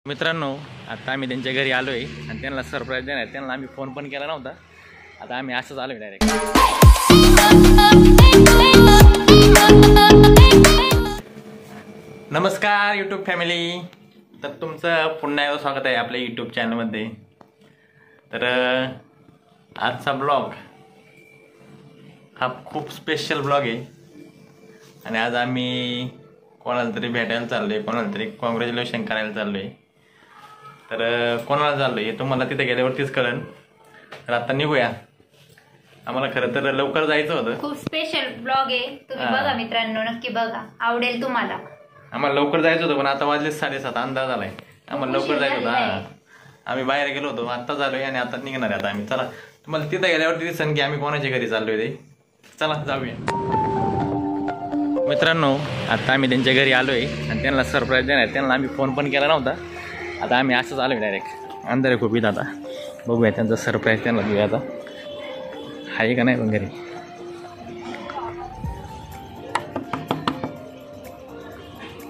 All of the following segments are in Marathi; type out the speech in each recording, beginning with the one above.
मित्रांनो, आता आम्ही त्यांच्या घरी आलो आहे आणि त्यांना सरप्राईज देणार. त्यांना आम्ही फोन पण केला नव्हता. आता आम्ही असंच आलो आहे डायरेक्ट. नमस्कार यूट्यूब फॅमिली. तर तुमचं पुन्हा एकदा स्वागत आहे आपल्या यूट्यूब चॅनलमध्ये. तर आजचा ब्लॉग हा खूप स्पेशल ब्लॉग आहे आणि आज आम्ही कोणाला तरी भेटायला चाललो आहे, कोणाला तरी कॉंग्रॅच्युलेशन करायला चाललो आहे. तर कोणाला चाललो आहे हे तुम्हाला तिथे गेल्यावरतीच कळेल. तर आता निघूया. आम्हाला खरं तर लवकर जायचं होतं. खूप स्पेशल ब्लॉग आहे, तुम्ही बघा मित्रांनो, नक्की बघा, आवडेल तुम्हाला. आम्हाला लवकर जायचं होतं पण आता वाजले 7:30. अंदाज आलाय. आम्हाला लवकर जायचं होतं. आम्ही बाहेर गेलो होतो, आता झालोय आणि आता निघणार आहे. आता आम्ही चला तुम्हाला तिथे गेल्यावरती दिसेल की आम्ही कोणाच्या घरी चाललोय ते. चला जाऊया. मित्रांनो, आता आम्ही त्यांच्या घरी आलोय आणि त्यांना सरप्राईज देणार. त्यांना आम्ही फोन पण केला नव्हता. आता आम्ही असंच आलोय डायरेक्ट. अंधार आहे खूप इथं. आता बघूया त्यांचा सरप्राईज त्यांना देऊया. आता आहे का नाही पण घरी.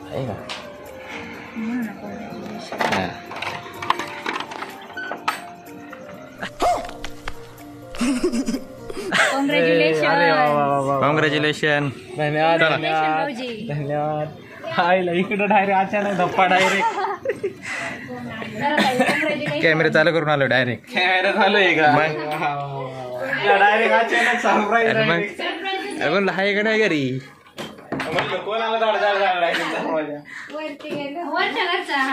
आहे का? कॉंग्रॅच्युलेशन. धन्यवाद धन्यवाद धन्यवाद. हायला इकडं डायरेक्ट अचानक धप्पा डायरेक्ट. कॅमेरा चालू करून आलो डायरेक्ट. कॅमेरा चालू आहे का? डायरेक्ट अचानक सरप्राईज. अरे म्हणलं आहे का नाही घरी. कोणाला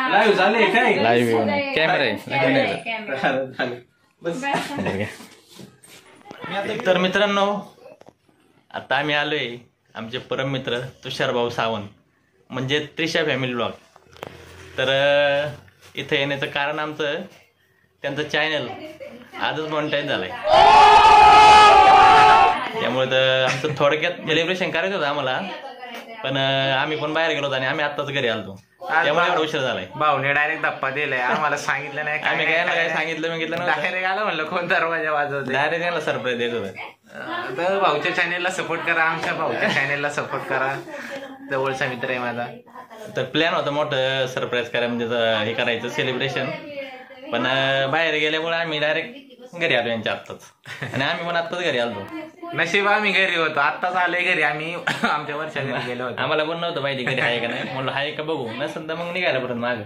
लाईव्ह झाले काय? लाईव्ह कॅमेरा आहे. तर मित्रांनो, आता आम्ही आलोय आमचे परम मित्र तुषार भाऊ सावंत म्हणजे त्रिशा फॅमिली ब्लॉग. तर इथं येण्याचं कारण आमचं त्यांचं चॅनल आजच मॉनिटाईज झालंय. त्यामुळे तर आमचं थोडक्यात सेलिब्रेशन करायचं होतं आम्हाला, पण आम्ही पण बाहेर गेलो होतो आणि आम्ही आत्ताच घरी आलतो. त्यामुळे एवढा उशीर झालाय. भाऊने डायरेक्ट धप्पा दिलाय. आम्हाला सांगितलं नाही. आम्ही काय सांगितलं ना. डायरेक्ट आलं म्हणलं कोण दरवाजा वाजवते. डायरेक्ट त्यांना सरप्राईज देत होतं. तर भाऊच्या चॅनेलला सपोर्ट करा, आमच्या भाऊच्या चॅनेलला सपोर्ट करा. जवळचा मित्र आहे माझा. तर प्लॅन होता मोठं सरप्राईज करायला, म्हणजे हे करायचं सेलिब्रेशन. पण बाहेर गेल्यामुळे आम्ही डायरेक्ट घरी आलो यांच्या आत्ताच. आणि आम्ही पण आत्ताच घरी आलो. नशीब आम्ही घरी होतो, आत्ताच आलोय घरी. आम्ही आमच्या वर्षा घरी गेलो होतो. आम्हाला पण नव्हतं माहिती घरी आहे का नाही. म्हणलं आहे का बघू, नसेल तर मग निघायला परत मागं.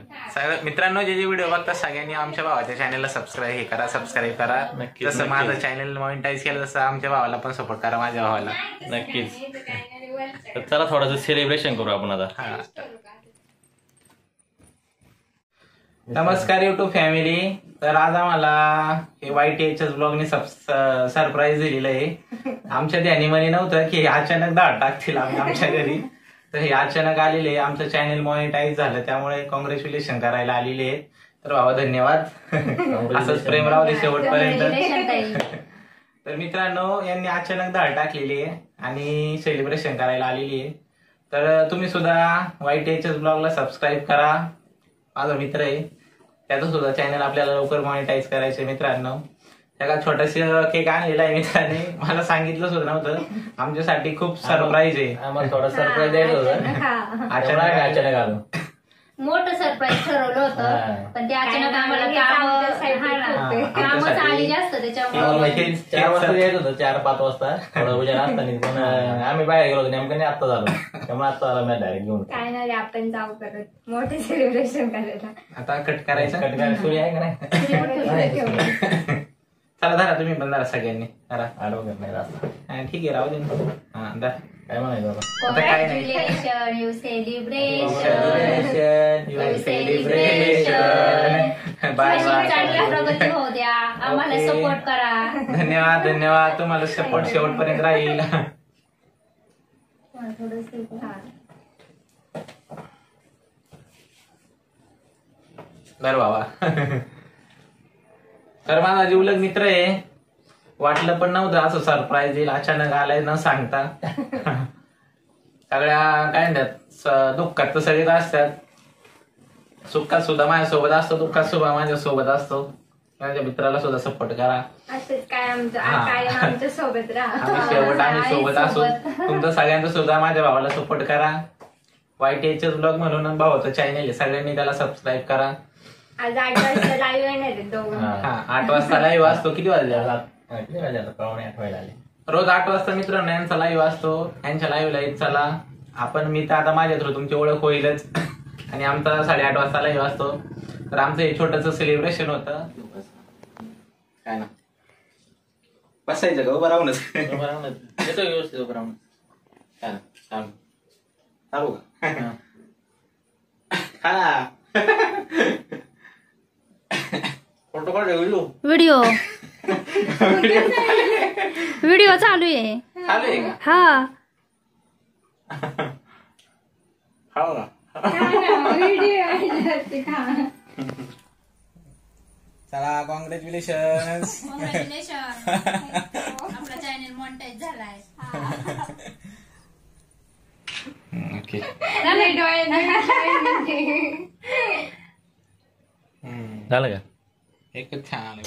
मित्रांनो, जे व्हिडिओ बघतात सगळ्यांनी आमच्या भावाच्या चॅनलला सबस्क्राईब करा. नक्कीच. जसं माझं चॅनल मॉनिटाईज केलं तसं आमच्या भावाला पण सपोर्ट करा, माझ्या भावाला. नक्कीच. तर चला थोडंसं सेलिब्रेशन करू आपण आता. नमस्कार यूट्यूब फॅमिली. तर आज आम्हाला हे YTHS ब्लॉगने सरप्राईज दिलेलं आहे. आमच्या ध्यानीमध्ये नव्हतं की अचानक धाड टाकतील आमच्या घरी. तर हे अचानक आलेले. आमचं चॅनल मॉनिटाईज झालं, त्यामुळे कॉंग्रॅच्युलेशन करायला आलेले आहेत. तर भावा धन्यवाद. असंच प्रेम राहू दे शेवटपर्यंत. तर मित्रांनो, यांनी अचानक धाड टाकलेली आहे आणि सेलिब्रेशन करायला आलेली आहे. तर तुम्ही सुद्धा YTHS ब्लॉगला सबस्क्राईब करा. माझा मित्र आहे, त्याचं सुद्धा चॅनल आपल्याला लवकर मॉनिटाईज करायचं. मित्रांनो, त्याला छोटासा केक आणलेला आहे मित्राने. मला सांगितलं सुद्धा नव्हतं. आमच्यासाठी खूप सरप्राईज आहे. आम्हाला थोडा सरप्राईज द्यायचं होतं. अचानक आलो. मोठं सरप्राईज ठरवलं होतं, पण ते अचानक आम्हाला कामच आली जास्त. त्याच्यामुळे 4 वाजता यायचं होतं, 4-5 वाजता थोडं उद्या असताना. पण आम्ही बाहेर गेलो होतो नेमकं, आत्ता झालो. त्यामुळे आत्ता आला मी डायरेक्ट घेऊन. काय नाही, आपण जाऊ करत मोठे सेलिब्रेशन करायला. आता कट करायचं. कट करायला सूर्य आहे का नाही. चला धरा, तुम्ही पण धरा सगळ्यांनी धरा. आडवत नाही रास्ता. ठीक आहे, राहू दे. हा धरा. काय म्हणायचं बाबा. Congratulation, you celebration. बाय चांगल्या प्रगती होऊ द्या, आम्हाला सपोर्ट करा. धन्यवाद. तुम्हाला सपोर्ट शेवटपर्यंत राहील. बरं बाबा. तर माझा जिवलग मित्र आहे. वाटलं पण नव्हतं असं सरप्राईज येईल, अचानक आलाय न सांगता. सगळ्या काय म्हणतात, दुःखात तर सगळेच असतात, सुखात सुद्धा माझ्यासोबत असतो, दुःखात सुद्धा माझ्यासोबत असतो. माझ्या मित्राला सुद्धा सपोर्ट करा. आमच्या सोबत राहा. आम्ही सोबत असू. तुमचं सगळ्यांचं सुद्धा माझ्या भावाला सपोर्ट करा. YTHS ब्लॉग म्हणून भावाचं चॅनल आहे, सगळ्यांनी त्याला सबस्क्राईब करा. आज 8 वाजता लाईव्ह येणार आहेत दोघं. हा 8 वाजता लाईव्ह असतो. किती वाजले आता? किती वाजले आता? पावणे 8 व्हायला आले. रोज 8 वाजता मित्रांनो यांचा लाईव्ह असतो. यांच्या लाईव्हला येत चला. आपण मी तर आता माझ्या थ्रू तुमची ओळख होईलच. आणि आमचा 8:30 वाजता लाईव्ह असतो. तर आमचं हे छोटंसं सेलिब्रेशन होतं. काय ना बसायचं का उभं राहूनच? येतो व्यवस्थित उभं राहून. काय ना चालू का? हा फोटो काढ व्हिडिओ व्हिडिओ व्हिडिओ चालू आहे. चालू आहे का? हा हो ना. चला कॉंग्रॅच्युलेशन. आपला चॅनल मॉनिटाईज झालाय. ओके झालं का? एकच छान